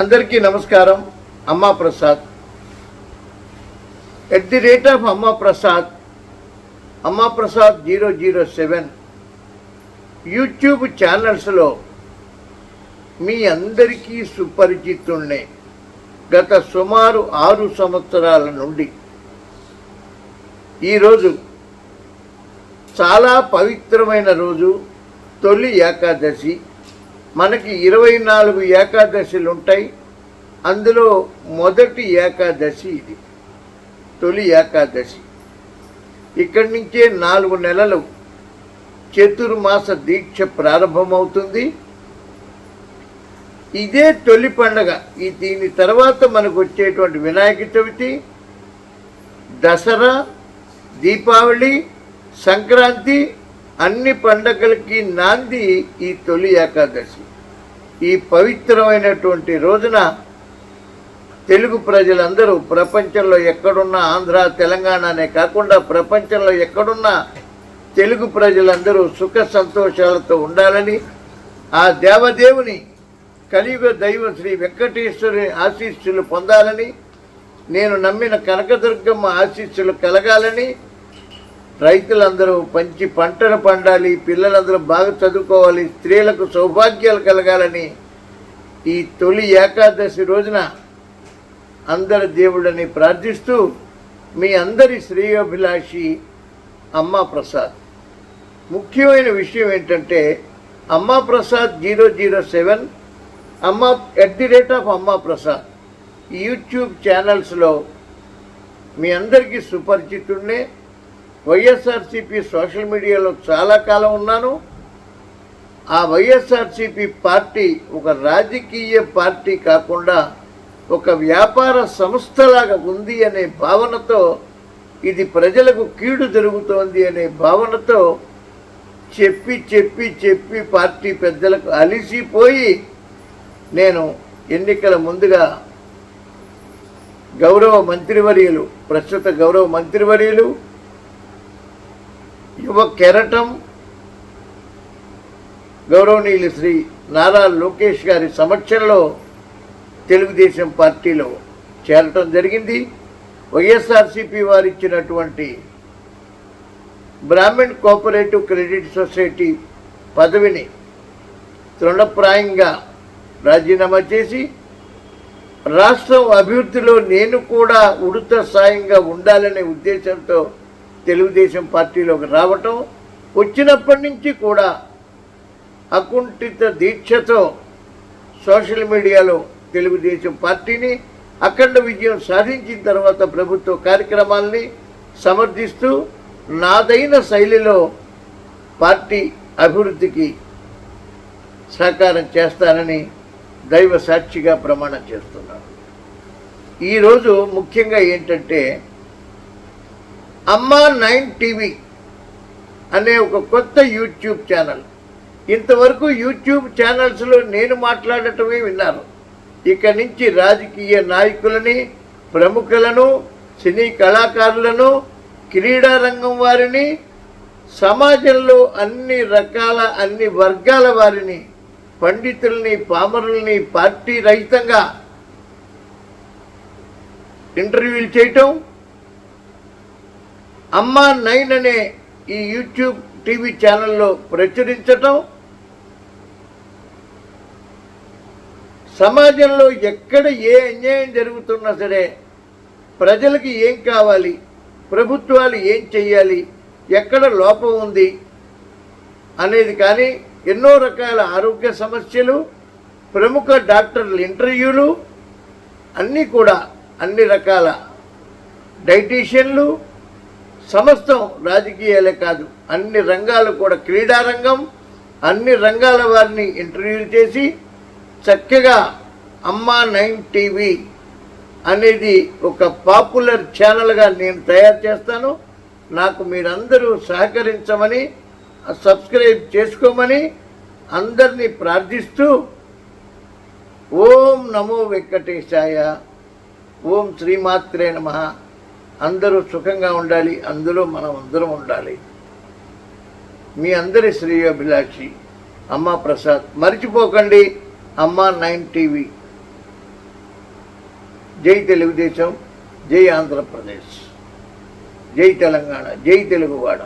అందరికీ నమస్కారం. అమ్మా ప్రసాద్ అమ్మా ప్రసాద్ 007 యూట్యూబ్ ఛానల్స్లో మీ అందరికీ సుపరిచితున్నే. గత సుమారు 6 సంవత్సరాల నుండి ఈరోజు చాలా పవిత్రమైన రోజు, తొలి ఏకాదశి. మనకి 24 ఏకాదశులు ఉంటాయి. అందులో మొదటి ఏకాదశి ఇది, తొలి ఏకాదశి. ఇక్కడి నుంచే 4 నెలలు చతుర్మాస దీక్ష ప్రారంభమవుతుంది. ఇదే తొలి పండగ. దీని తర్వాత మనకు వచ్చేటువంటి వినాయక చవితి, దసరా, దీపావళి, సంక్రాంతి, అన్ని పండగలకి నాంది ఈ తొలి ఏకాదశి. ఈ పవిత్రమైనటువంటి రోజున తెలుగు ప్రజలందరూ ప్రపంచంలో ఎక్కడున్నా, ఆంధ్ర తెలంగాణనే కాకుండా ప్రపంచంలో ఎక్కడున్నా తెలుగు ప్రజలందరూ సుఖ సంతోషాలతో ఉండాలని, ఆ దేవదేవుని కలియుగ దైవం శ్రీ వెంకటేశ్వరుని ఆశీస్సులు పొందాలని, నేను నమ్మిన కనకదుర్గమ్మ ఆశీస్సులు కలగాలని, రైతులందరూ మంచి పంటను పండాలి, పిల్లలందరూ బాగా చదువుకోవాలి, స్త్రీలకు సౌభాగ్యాలు కలగాలని ఈ తొలి ఏకాదశి రోజున అందరి దేవుడని ప్రార్థిస్తూ మీ అందరి శ్రేయోభిలాషి అమ్మా ప్రసాద్. ముఖ్యమైన విషయం ఏంటంటే అమ్మా ప్రసాద్ 007 అమ్మా ప్రసాద్ యూట్యూబ్ ఛానల్స్లో మీ అందరికీ సుపరిచితున్నే. వైఎస్ఆర్సీపీ సోషల్ మీడియాలో చాలా కాలం ఉన్నాను. ఆ వైఎస్ఆర్సీపీ పార్టీ ఒక రాజకీయ పార్టీ కాకుండా ఒక వ్యాపార సంస్థలాగా ఉంది అనే భావనతో, ఇది ప్రజలకు కీడు జరుగుతోంది అనే భావనతో చెప్పి చెప్పి చెప్పి పార్టీ పెద్దలకు అలిసిపోయి నేను ఎన్నికల ముందుగా ప్రస్తుత గౌరవ మంత్రివర్యులు, యువ కెరటం గౌరవనీయులు శ్రీ నారా లోకేష్ గారి సమక్షంలో తెలుగుదేశం పార్టీలో చేరటం జరిగింది. వైఎస్ఆర్సీపీ వారు ఇచ్చినటువంటి బ్రాహ్మణ్ కోఆపరేటివ్ క్రెడిట్ సొసైటీ పదవిని తృణప్రాయంగా రాజీనామా చేసి రాష్ట్రం అభివృద్ధిలో నేను కూడా ఉడత సాయంగా ఉండాలనే ఉద్దేశంతో తెలుగుదేశం పార్టీలోకి రావటం, వచ్చినప్పటి నుంచి కూడా అకుంఠిత దీక్షతో సోషల్ మీడియాలో తెలుగుదేశం పార్టీని అఖండ విజయం సాధించిన తర్వాత ప్రభుత్వ కార్యక్రమాల్ని సమర్థిస్తూ నాదైన శైలిలో పార్టీ అభివృద్ధికి సహకారం చేస్తానని దైవ సాక్షిగా ప్రమాణం చేస్తున్నాను. ఈరోజు ముఖ్యంగా ఏంటంటే అమ్మా 9 టీవీ అనే ఒక కొత్త యూట్యూబ్ ఛానల్. ఇంతవరకు యూట్యూబ్ ఛానల్స్లో నేను మాట్లాడటమే విన్నారు. ఇక నుంచి రాజకీయ నాయకులని, ప్రముఖులను, సినీ కళాకారులను, క్రీడా రంగం వారిని, సమాజంలో అన్ని వర్గాల వారిని, పండితుల్ని, పామరుల్ని పార్టీ రహితంగా ఇంటర్వ్యూలు చేయటం, అమ్మా 9 అనే ఈ యూట్యూబ్ టీవీ ఛానల్లో ప్రచురించటం, సమాజంలో ఎక్కడ ఏ అన్యాయం జరుగుతున్నా సరే ప్రజలకి ఏం కావాలి, ప్రభుత్వాలు ఏం చెయ్యాలి, ఎక్కడ లోపం ఉంది అనేది కానీ, ఎన్నో రకాల ఆరోగ్య సమస్యలు, ప్రముఖ డాక్టర్ల ఇంటర్వ్యూలు, అన్నీ కూడా అన్ని రకాల డైటీషియన్లు, సమస్తం రాజకీయాలే కాదు అన్ని రంగాలు కూడా, క్రీడారంగం, అన్ని రంగాల వారిని ఇంటర్వ్యూలు చేసి చక్కగా అమ్మా 9 టీవీ అనేది ఒక పాపులర్ ఛానల్గా నేను తయారు చేస్తాను. నాకు మీరందరూ సహకరించమని, సబ్స్క్రైబ్ చేసుకోమని అందరినీ ప్రార్థిస్తూ ఓం నమో వెంకటేశాయ, ఓం శ్రీమాత్రే నమః. అందరూ సుఖంగా ఉండాలి, అందులో మనం అందరం ఉండాలి. మీ అందరి శ్రేయోభిలాషి అమ్మా ప్రసాద్. మర్చిపోకండి అమ్మా 9 టీవీ జై తెలుగుదేశం, జై ఆంధ్రప్రదేశ్, జై తెలంగాణ, జై తెలుగువాడ.